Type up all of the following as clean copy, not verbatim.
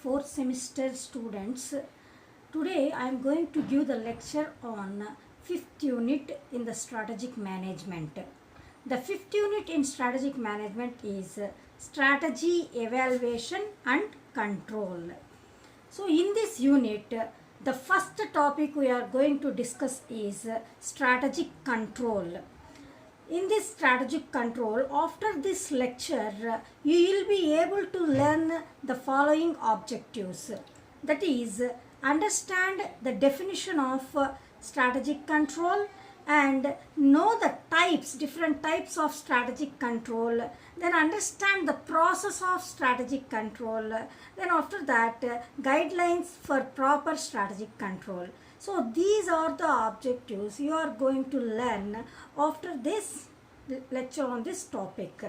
4th semester students. Today I am going to give the lecture on 5th unit in the strategic management. The 5th unit in strategic management is strategy, evaluation and control. So in this unit, the first topic we are going to discuss is strategic control. In this strategic control, after this lecture, you will be able to learn the following objectives. That is, understand the definition of strategic control and know the types, different types of strategic control. Then understand the process of strategic control. Then after that, guidelines for proper strategic control. So these are the objectives you are going to learn after this lecture on this topic.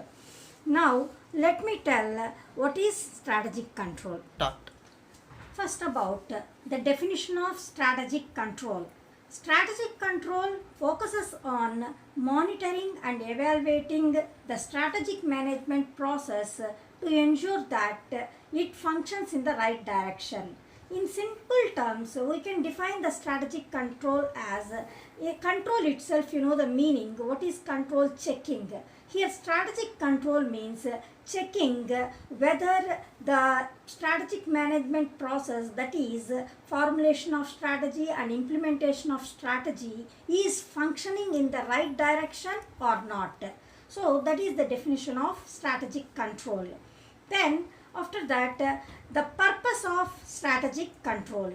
Now let me tell what is strategic control. First about the definition of strategic control. Strategic control focuses on monitoring and evaluating the strategic management process to ensure that it functions in the right direction. In simple terms, we can define the strategic control as a control itself, you know the meaning. What is control? Checking. Here strategic control means checking whether the strategic management process, that is formulation of strategy and implementation of strategy, is functioning in the right direction or not. So that is the definition of strategic control. Then after that, the purpose of strategic control.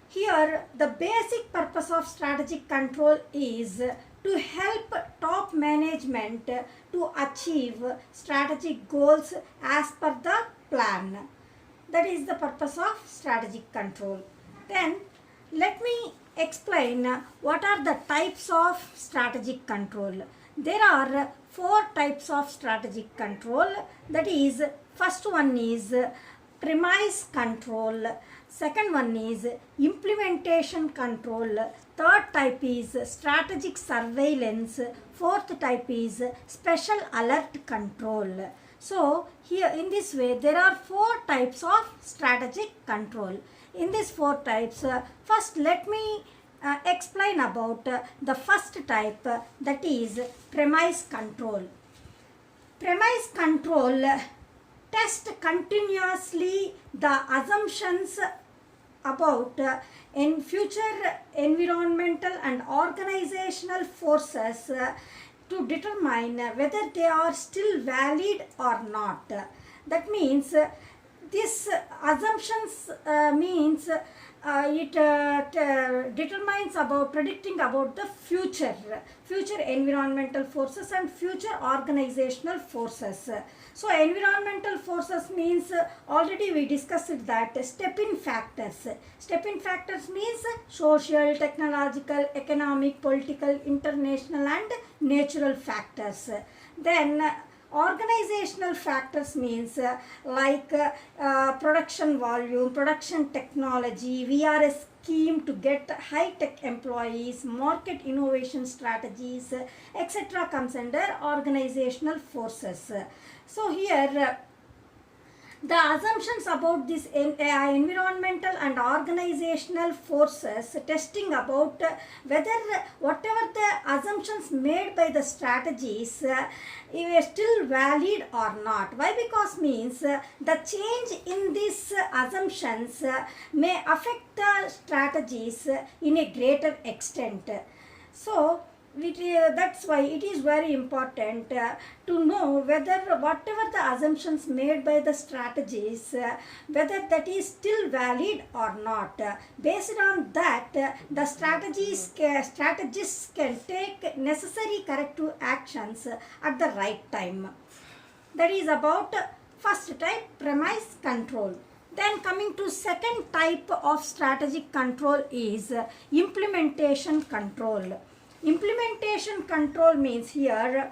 Here the basic purpose of strategic control is to help top management to achieve strategic goals as per the plan. That is the purpose of strategic control. Then let me explain what are the types of strategic control. There are 4 types of strategic control. That is, first one is premise control. Second one is implementation control. Third type is strategic surveillance. Fourth type is special alert control. So here in this way there are 4 types of strategic control. In these 4 types, first let me explain about the first type, that is premise control. Premise control test continuously the assumptions about in future environmental and organizational forces to determine whether they are still valid or not. That means this assumptions means it determines about predicting about the future environmental forces and future organizational forces. So environmental forces means already we discussed that step-in factors. Step-in factors means social, technological, economic, political, international and natural factors. Then organizational factors means like production volume, production technology, we are a scheme to get high-tech employees, market innovation strategies, etc. comes under organizational forces. So here the assumptions about this environmental and organizational forces, testing about whether whatever the assumptions made by the strategies are still valid or not. Why? Because means the change in these assumptions may affect the strategies in a greater extent. So that's why it is very important to know whether whatever the assumptions made by the strategies, whether that is still valid or not. Based on that, the strategists can take necessary corrective actions at the right time. That is about first type, premise control. Then coming to second type of strategic control is implementation control. Implementation control means here,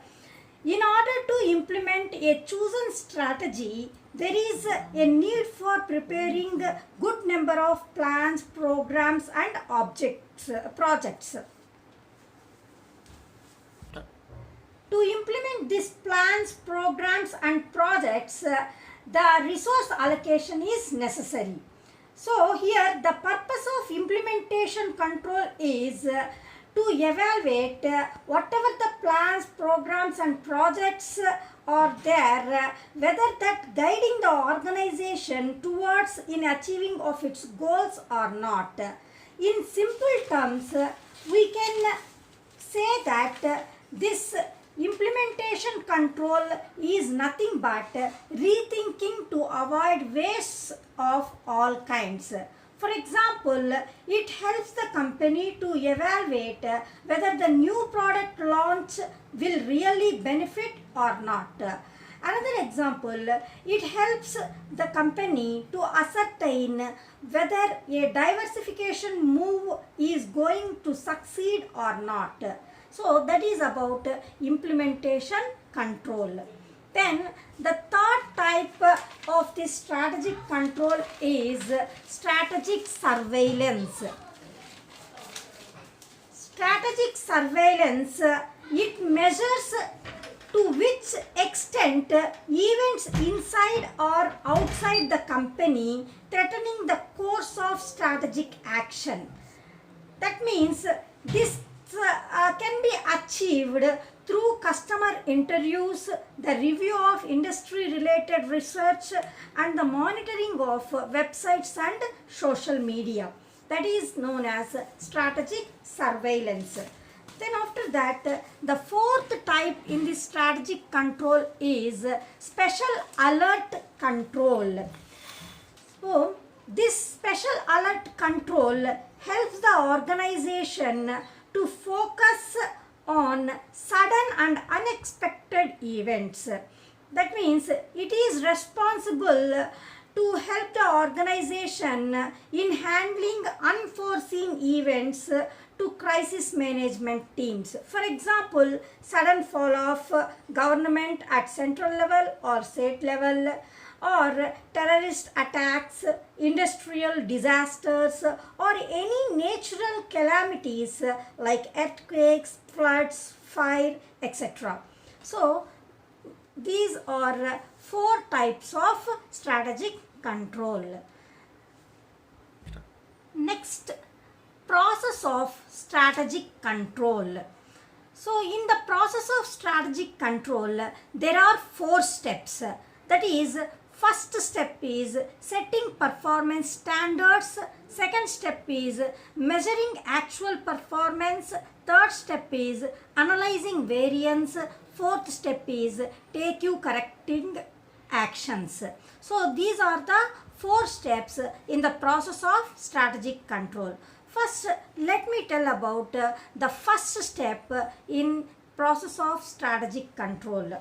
in order to implement a chosen strategy, there is a need for preparing good number of plans, programs and projects. To implement these plans, programs and projects, the resource allocation is necessary. So here the purpose of implementation control is to evaluate whatever the plans, programs and projects are there, whether that guiding the organization towards in achieving of its goals or not. In simple terms, we can say that this implementation control is nothing but rethinking to avoid wastes of all kinds. For example, it helps the company to evaluate whether the new product launch will really benefit or not. Another example, it helps the company to ascertain whether a diversification move is going to succeed or not. So that is about implementation control. Then the third type of this strategic control is strategic surveillance. Strategic surveillance, it measures to which extent events inside or outside the company threatening the course of strategic action. That means this can be achieved through customer interviews, the review of industry related research and the monitoring of websites and social media. That is known as strategic surveillance. Then after that, the fourth type in this strategic control is special alert control. So this special alert control helps the organization to focus on sudden and unexpected events. That means it is responsible to help the organization in handling unforeseen events to crisis management teams. For example, sudden fall of government at central level or state level, or terrorist attacks, industrial disasters, or any natural calamities like earthquakes, floods, fire, etc. So, these are four types of strategic control. Next, process of strategic control. So, in the process of strategic control, there are 4 steps. That is, first step is setting performance standards. Second step is measuring actual performance. Third step is analyzing variance. Fourth step is take you correcting actions. So these are the 4 steps in the process of strategic control. First, let me tell about the first step in process of strategic control.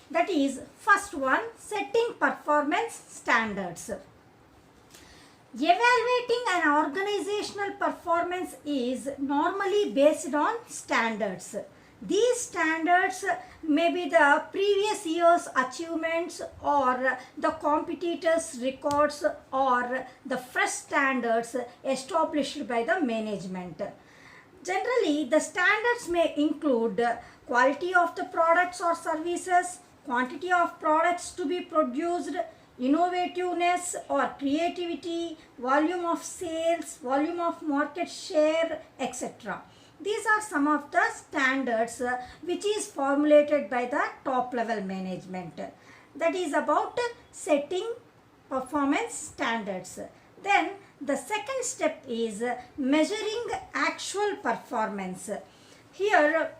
That is, first one, setting performance standards. Evaluating an organizational performance is normally based on standards. These standards may be the previous year's achievements or the competitors' records or the fresh standards established by the management. Generally, the standards may include quality of the products or services, quantity of products to be produced, innovativeness or creativity, volume of sales, volume of market share, etc. These are some of the standards which is formulated by the top level management. That is about setting performance standards. Then the second step is measuring actual performance. Here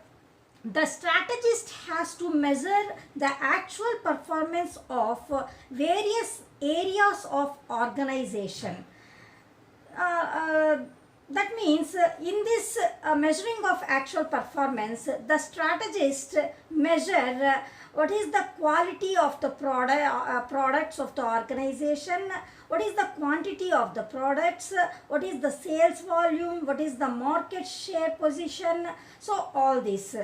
the strategist has to measure the actual performance of various areas of organization. That means in this measuring of actual performance, the strategist measure what is the quality of the products of the organization, what is the quantity of the products, what is the sales volume, what is the market share position, so all this.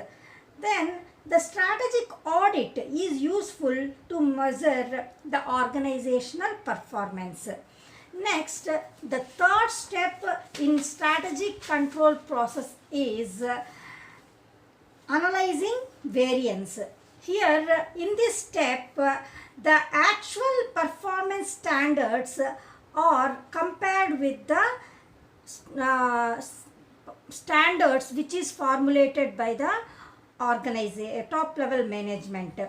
Then the strategic audit is useful to measure the organizational performance. Next, the third step in strategic control process is analyzing variance. Here in this step, the actual performance standards are compared with the standards which is formulated by the top level management.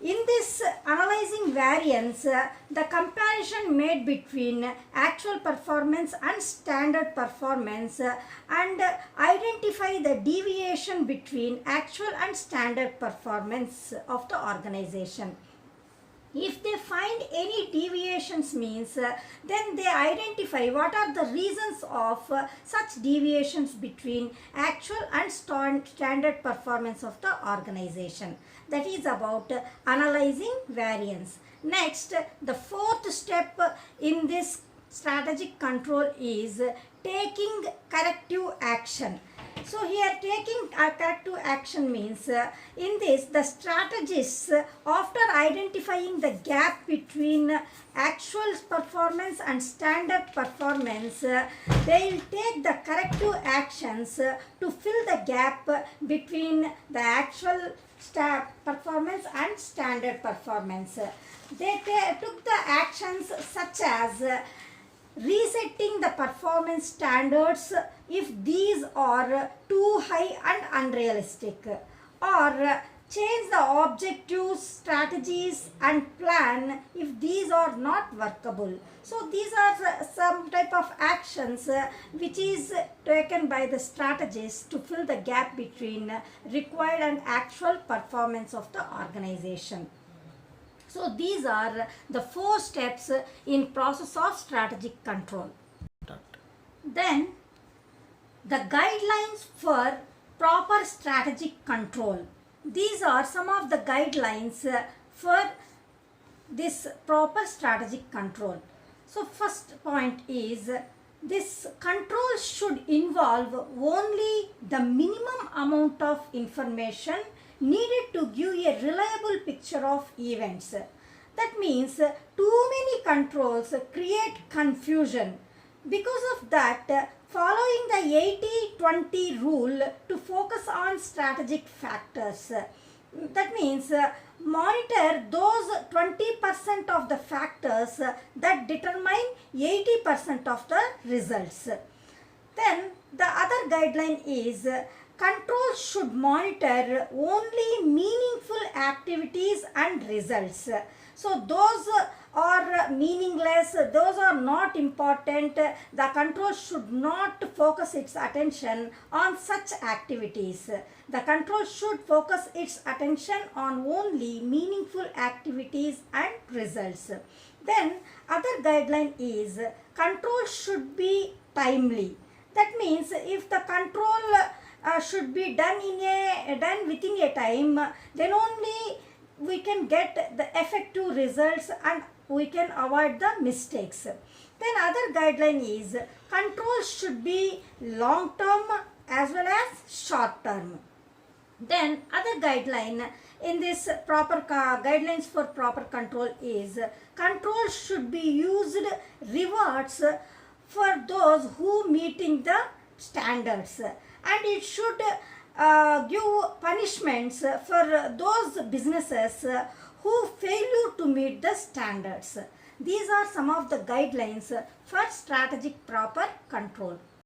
In this analyzing variance, the comparison made between actual performance and standard performance and identify the deviation between actual and standard performance of the organization. If they find any deviations means, then they identify what are the reasons of such deviations between actual and standard performance of the organization. That is about analyzing variance. Next, the fourth step in this strategic control is taking corrective action. So here taking a corrective action means in this the strategists after identifying the gap between actual performance and standard performance, they will take the corrective actions to fill the gap between the actual performance and standard performance. They took the actions such as resetting the performance standards if these are too high and unrealistic, or change the objectives, strategies and plan if these are not workable. So these are some type of actions which is taken by the strategists to fill the gap between required and actual performance of the organization. So these are the 4 steps in process of strategic control. Then the guidelines for proper strategic control. These are some of the guidelines for this proper strategic control. So first point is this control should involve only the minimum amount of information needed to give a reliable picture of events. That means too many controls create confusion. Because of that, following the 80-20 rule to focus on strategic factors. That means monitor those 20% of the factors that determine 80% of the results. Then the other guideline is control should monitor only meaningful activities and results. So those are meaningless, those are not important. The control should not focus its attention on such activities. The control should focus its attention on only meaningful activities and results. Then other guideline is control should be timely. That means if the control should be done within a time, then only we can get the effective results and we can avoid the mistakes. Then other guideline is control should be long term as well as short term. Then other guideline in this proper guidelines for proper control is control should be used rewards for those who meeting the standards, and it should give punishments for those businesses who fail to meet the standards. These are some of the guidelines for strategic proper control.